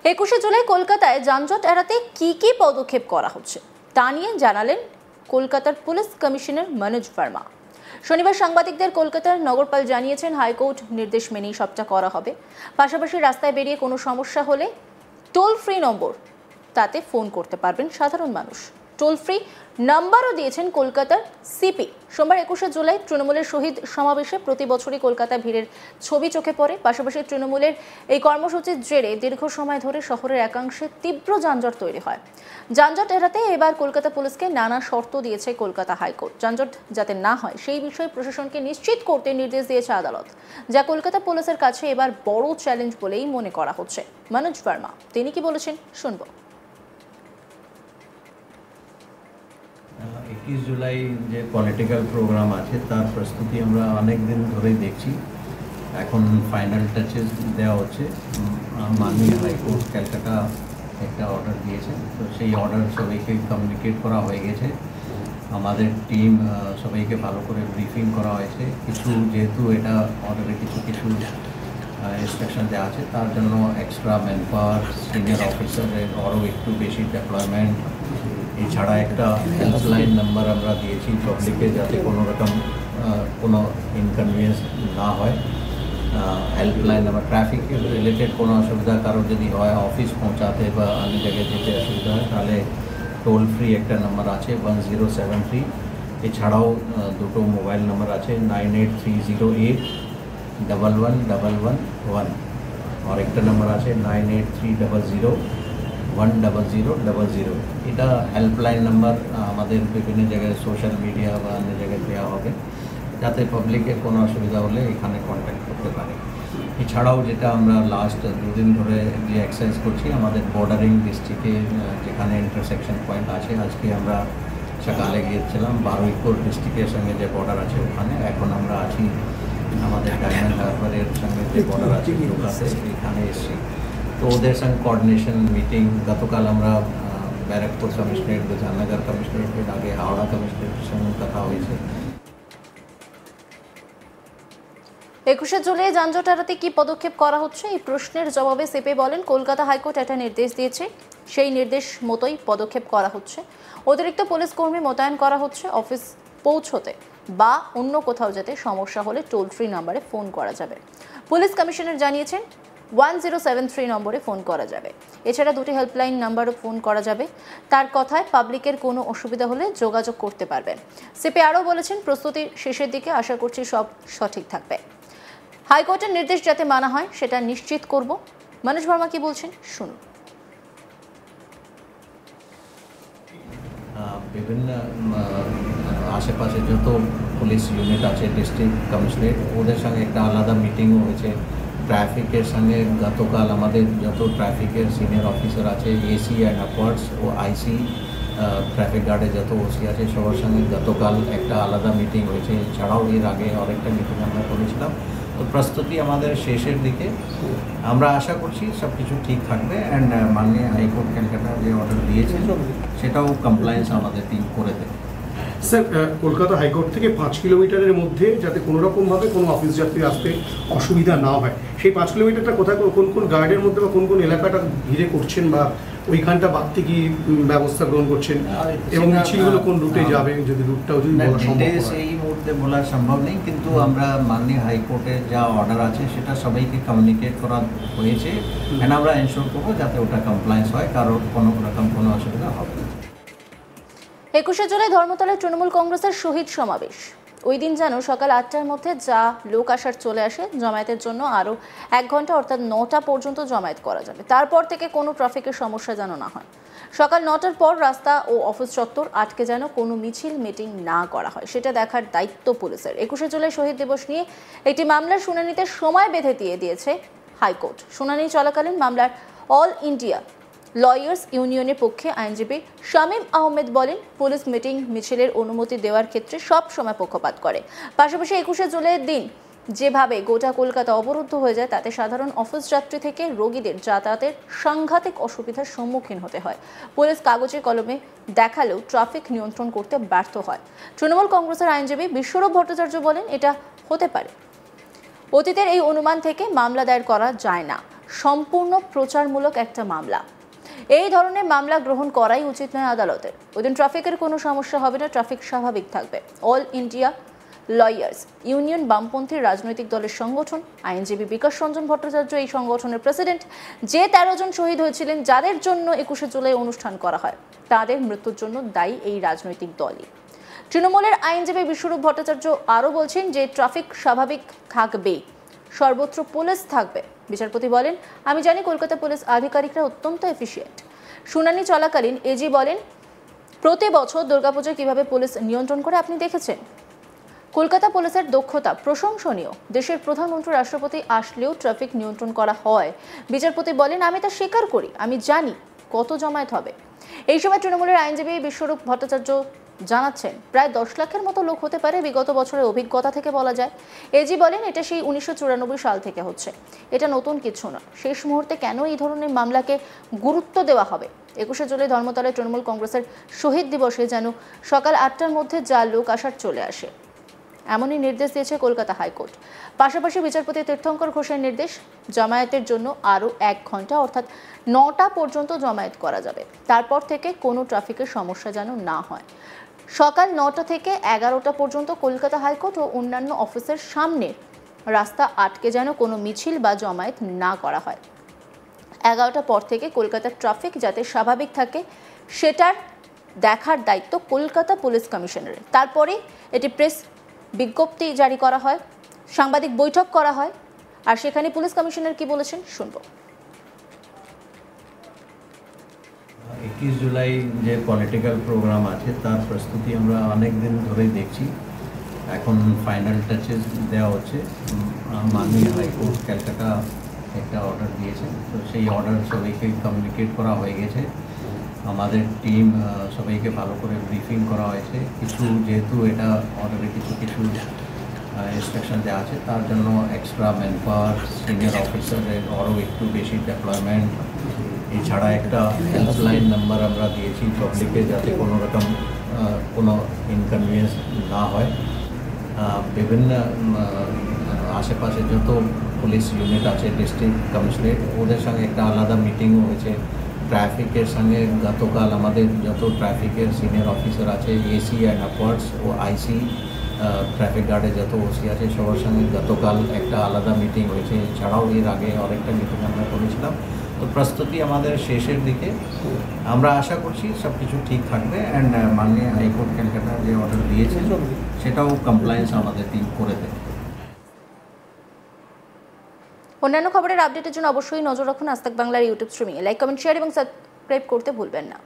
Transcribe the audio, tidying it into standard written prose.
21শে জুলাই কলকাতায় যানজট এড়াতে কি পদক্ষেপ করা হচ্ছে তা নিয়ে জানালেন কলকাতার পুলিশ কমিশনার মনোজ ভার্মা। শনিবার সাংবাদিকদের কলকাতার নগরপাল জানিয়েছেন, হাইকোর্ট নির্দেশ মেনেই সবটা করা হবে। পাশাপাশি রাস্তায় বেরিয়ে কোনো সমস্যা হলে টোল ফ্রি নম্বর, তাতে ফোন করতে পারবেন সাধারণ মানুষ। টোল ফ্রি নাম্বারও দিয়েছেন কলকাতার সিপি। সোমবার 21শে জুলাই তৃণমূলের শহীদ সমাবেশে প্রতি বছরই কলকাতা ভিড়ের ছবি চোখে পড়ে। পাশাপাশি তৃণমূলের এই কর্মসূচির জেরে দীর্ঘ সময় ধরে শহরের একাংশে তীব্র যানজট তৈরি হয়। যানজট এড়াতে এবার কলকাতা পুলিশকে নানা শর্ত দিয়েছে কলকাতা হাইকোর্ট। যানজট যাতে না হয় সেই বিষয়ে প্রশাসনকে নিশ্চিত করতে নির্দেশ দিয়েছে আদালত, যা কলকাতা পুলিশের কাছে এবার বড় চ্যালেঞ্জ বলেই মনে করা হচ্ছে। মনোজ ভার্মা তিনি কি বলেছেন শুনবো। 21 জুলাই যে পলিটিক্যাল প্রোগ্রাম আছে তার প্রস্তুতি আমরা অনেক দিন ধরেই দেখছি। এখন ফাইনাল টাচেস দেওয়া হচ্ছে। মাননীয় হাইকোর্ট ক্যালকাটা একটা অর্ডার দিয়েছে, তো সেই অর্ডার সবাইকে কমিউনিকেট করা হয়ে গেছে। আমাদের টিম সবাইকে ভালো করে ব্রিফিং করা হয়েছে। কিছু যেহেতু এটা অর্ডারে কিছু ইনস্ট্রাকশন দেওয়া আছে, তার জন্য এক্সট্রা ম্যান পাওয়ার, সিনিয়র অফিসারের আরও একটু বেশি ডেপ্লয়মেন্ট। এছাড়া একটা হেল্পলাইন নাম্বার আমরা দিয়েছি পাবলিকে, যাতে কোনো রকম কোনো ইনকনভিনিয়েন্স না হয়। হেল্পলাইন নাম্বার ট্রাফিক রিলেটেড কোনো অসুবিধা কারোর যদি হয়, অফিস পৌঁছাতে বা অন্য জায়গায় যেতে অসুবিধা হয়, তাহলে টোল ফ্রি একটা নাম্বার আছে 1073। এছাড়াও দুটো মোবাইল নাম্বার আছে 9830811111 আর একটা নাম্বার আছে 9830010000। এটা হেল্পলাইন নাম্বার আমাদের বিভিন্ন জায়গায় সোশ্যাল মিডিয়া বা অন্য জায়গায় দেওয়া হবে, যাতে পাবলিকের কোনো অসুবিধা হলে এখানে কন্ট্যাক্ট করতে পারে। এছাড়াও যেটা আমরা লাস্ট দুদিন ধরে যে এক্সারসাইজ করছি, আমাদের বর্ডারিং ডিস্ট্রিক্টে যেখানে ইন্টারসেকশন পয়েন্ট আছে, আজকে আমরা সকালে গিয়েছিলাম বারুইপুর ডিস্ট্রিক্টের সঙ্গে যে বর্ডার আছে ওখানে। এখন আমরা আছি আমাদের ডায়মন্ড হারবারের সঙ্গে যে বর্ডার আছে ওখানে, এখানে এসেছি। তো ওদের সঙ্গে কোঅর্ডিনেশন মিটিং গতকাল আমরা ব্যারাকপুর কমিশনারেট, জামনগর কমিশনারেটের আগে হাওড়া কমিশনারেটের সঙ্গে কথা হয়েছে। 21শে জুলাই যানজট এড়াতে কি পদক্ষেপ করা হচ্ছে এই প্রশ্নের জবাবে সিপি বলেন, কলকাতা হাইকোর্ট একটা নির্দেশ দিয়েছে, সেই নির্দেশ মতোই পদক্ষেপ করা হচ্ছে। অতিরিক্ত পুলিশ কর্মী মোতায়েন করা হচ্ছে। অফিস পৌঁছতে বা অন্য কোথাও যেতে সমস্যা হলে টোল ফ্রি নম্বরে ফোন করা যাবে। পুলিশ কমিশনার জানিয়েছেন 1073 নম্বরে ফোন করা যাবে। এছাড়া দুটি হেল্পলাইন নাম্বারও ফোন করা যাবে। তার কথায় পাবলিকের কোনো অসুবিধা হলে যোগাযোগ করতে পারবেন। সিপি আরও বলেছেন, প্রস্তুতির শেষের দিকে আশা করছি সব সঠিক থাকবে। হাইকোর্টের নির্দেশ যাতে মানা হয় সেটা নিশ্চিত করব। মনোজ ভার্মা কি বলছেন শুনুন। বিভিন্ন আশেপাশে যত পুলিশ ইউনিট আছে, ডিস্ট্রিক্ট কমিশনারেট, ওদের সঙ্গে একটা আলাদা মিটিংও হয়েছে। ট্রাফিকের সঙ্গে গতকাল আমাদের যত ট্রাফিকের সিনিয়র অফিসার আছে, এসি অ্যান্ড আপওয়ার্ডস ও আইসি, ট্রাফিক গার্ডের যত ওসি আছে, সবার সঙ্গে গতকাল একটা আলাদা মিটিং হয়েছে। এছাড়াও এর আগে আরেকটা মিটিং আমরা করেছিলাম। তো প্রস্তুতি আমাদের শেষের দিকে। আমরা আশা করছি সব কিছু ঠিক থাকবে। অ্যান্ড মাননীয় হাইকোর্ট ক্যালকাটা যে অর্ডার দিয়েছে সেটাও কমপ্লায়েন্স আমাদের টিম করে দেবে। স্যার, কলকাতা হাইকোর্ট থেকে 5 কিলোমিটারের মধ্যে যাতে কোনো রকমভাবে কোনো অফিস যাত্রী আসতে অসুবিধা না হয়, সেই 5 কিলোমিটারটা কোথায় কোন গার্ডের মধ্যে বা কোন এলাকাটা ঘিরে করছেন বা ওইখানটা বাড়তি কি ব্যবস্থা গ্রহণ করছেন, এবং মিছিলগুলো কোন রুটে যাবে, যদি রুটটাও যদি বলা সম্ভব হয়। এই মুহূর্তে বলা সম্ভব নেই, কিন্তু আমরা মাননীয় হাইকোর্টের যা অর্ডার আছে সেটা সবাইকে কমিউনিকেট করা হয়েছে। অ্যান্ড আমরা এনশোর করবো যাতে ওটা কমপ্লায়েন্স হয়, কারোর কোনো রকম কোনো অসুবিধা হবে না। 21শে জুলাই ধর্মতলায় তৃণমূল কংগ্রেসের শহীদ সমাবেশ। ওই দিন যেন সকাল 8টার মধ্যে যা লোক আসার চলে আসে, জমায়েতের জন্য আরও 1 ঘন্টা অর্থাৎ 9টা পর্যন্ত জমায়েত করা যাবে। তারপর থেকে কোনো ট্রাফিকের সমস্যা যেন না হয়। সকাল 9টার পর রাস্তা ও অফিস চত্বর আটকে যেন কোনো মিছিল মিটিং না করা হয়, সেটা দেখার দায়িত্ব পুলিশের। 21শে জুলাই শহীদ দিবস নিয়ে একটি মামলার শুনানিতে সময় বেঁধে দিয়েছে হাইকোর্ট। শুনানি চলাকালীন মামলার অল ইন্ডিয়া লয়ার্স ইউনিয়নের পক্ষে আইনজীবী শামীম আহমেদ বলেন, পুলিশ মিটিং মিছিলের অনুমতি দেওয়ার ক্ষেত্রে সব সময় পক্ষপাত করে। পাশাপাশি 21শে জুলাইয়ের দিন যেভাবে গোটা কলকাতা অবরুদ্ধ হয়ে যায়, তাতে সাধারণ অফিস যাত্রী থেকে রোগীদের যাতায়াতের সাংঘাতিক অসুবিধার সম্মুখীন হতে হয়। পুলিশ কাগজে কলমে দেখালেও ট্রাফিক নিয়ন্ত্রণ করতে ব্যর্থ হয়। তৃণমূল কংগ্রেসের আইনজীবী বিশ্বরূপ ভট্টাচার্য বলেন, এটা হতে পারে। অতীতের এই অনুমান থেকে মামলা দায়ের করা যায় না। সম্পূর্ণ প্রচারমূলক একটা মামলা। এই ধরনের মামলা গ্রহণ করাই উচিত নয় আদালতের। ওইদিন ট্রাফিকের কোনো সমস্যা হবে না, ট্রাফিক স্বাভাবিক থাকবে। অল ইন্ডিয়া লয়ার্স ইউনিয়ন বামপন্থী রাজনৈতিক দলের সংগঠন, আইনজীবী বিকাশ রঞ্জন ভট্টাচার্য এই সংগঠনের প্রেসিডেন্ট। যে 13 জন শহীদ হয়েছিলেন, যাদের জন্য 21শে জুলাই অনুষ্ঠান করা হয়, তাদের মৃত্যুর জন্য দায়ী এই রাজনৈতিক দলই। তৃণমূলের আইনজীবী বিশ্বরূপ ভট্টাচার্য আরও বলছেন যে ট্রাফিক স্বাভাবিক থাকবে, সর্বত্র পুলিশ থাকবে। বিচারপতি বলেন, আমি জানি কলকাতা পুলিশ আধিকারিকরা অত্যন্ত এফিশিয়েন্ট। শুনানি চলাকালীন এজি বলেন, প্রতি বছর দুর্গাপূজায় কিভাবে পুলিশ নিয়ন্ত্রণ করে আপনি দেখেছেন। কলকাতা পুলিশের দক্ষতা প্রশংসনীয়। দেশের প্রধানমন্ত্রী রাষ্ট্রপতি আসলেও ট্রাফিক নিয়ন্ত্রণ করা হয়। বিচারপতি বলেন, আমি তা স্বীকার করি, আমি জানি কত জমায়েত হবে। এই সময় তৃণমূলের আইনজীবী বিশ্বরূপ ভট্টাচার্য জানাচ্ছেন, প্রায় 10 লাখের মতো লোক হতে পারে। বিগত বছরের অভিজ্ঞতা থেকে বলা যায়। এজি বলেন, এটা সেই 1994 সাল থেকে হচ্ছে, এটা নতুন কিছু নয়। শেষ মুহূর্তে কেন এই ধরনের মামলাকে গুরুত্ব দেওয়া হবে? 21শে জুলাই ধর্মতলায় তৃণমূল কংগ্রেসের শহীদ দিবসে যেন সকাল 8টার মধ্যে যা লোক আসার চলে আসে, এমনই নির্দেশ দিয়েছে কলকাতা হাইকোর্ট। পাশাপাশি বিচারপতি তীর্থঙ্কর ঘোষের নির্দেশ, জামায়াতের জন্য আরও 1 ঘন্টা অর্থাৎ 9টা পর্যন্ত জামায়াত করা যাবে। তারপর থেকে কোনো ট্রাফিকের সমস্যা যেন না হয়। সকাল 9টা থেকে 11টা পর্যন্ত কলকাতা হাইকোর্ট ও অন্যান্য অফিসের সামনে রাস্তা আটকে যেন কোনো মিছিল বা জমায়েত না করা হয়। 11টার পর থেকে কলকাতার ট্রাফিক যাতে স্বাভাবিক থাকে, সেটার দেখার দায়িত্ব কলকাতা পুলিশ কমিশনারের। তারপরে এটি প্রেস বিজ্ঞপ্তি জারি করা হয়, সাংবাদিক বৈঠক করা হয়। আর সেখানে পুলিশ কমিশনার কি বলেছেন শুনব। 21 জুলাই যে পলিটিক্যাল প্রোগ্রাম আছে তার প্রস্তুতি আমরা অনেক দিন ধরেই দেখছি। এখন ফাইনাল টাচেস দেওয়া হচ্ছে। মাননীয় হাইকোর্ট ক্যালকাটা একটা অর্ডার দিয়েছেন, তো সেই অর্ডার সবাইকে কমিউনিকেট করা হয়ে গেছে। আমাদের টিম সবাইকে ভালো করে ব্রিফিং করা হয়েছে। কিছু যেহেতু এটা অর্ডারে কিছু ইনস্ট্রাকশন দেওয়া আছে, তার জন্য এক্সট্রা ম্যান পাওয়ার, সিনিয়র অফিসারের আরও একটু বেশি ডেপ্লয়মেন্ট। এছাড়া একটা হেল্পলাইন নাম্বার আমরা দিয়েছি পাবলিকে, যাতে কোনো রকম কোনো ইনকনভিনিয়েন্স না হয়। বিভিন্ন আশেপাশে যত পুলিশ ইউনিট আছে, ডিস্ট্রিক্ট কমিশনারেট, ওদের সঙ্গে একটা আলাদা মিটিংও হয়েছে। ট্রাফিকের সঙ্গে গতকাল আমাদের যত ট্রাফিকের সিনিয়র অফিসার আছে, এসি অ্যান্ড আপওয়ার্ডস ও আইসি, ট্রাফিক গার্ডে যত ওসি আছে, সবার সঙ্গে গতকাল একটা আলাদা মিটিং হয়েছে। এছাড়াও এর আগে অনেকটা মিটিং আমরা করেছিলাম। তো প্রস্তুতি আমাদের শেষের দিকে। আমরা আশা করছি সব কিছু ঠিক থাকবে। অ্যান্ড মাননীয় হাইকোর্ট ক্যালকাটা যে অর্ডার দিয়েছে সেটাও কমপ্লায়েন্স আমাদের টিম করে দেবে। অন্যান্য খবরের আপডেটের জন্য অবশ্যই নজর রাখুন আজ তাক বাংলার ইউটিউব স্ট্রিমিংয়ে। লাইক, কমেন্ট, শেয়ার এবং সাবস্ক্রাইব করতে ভুলবেন না।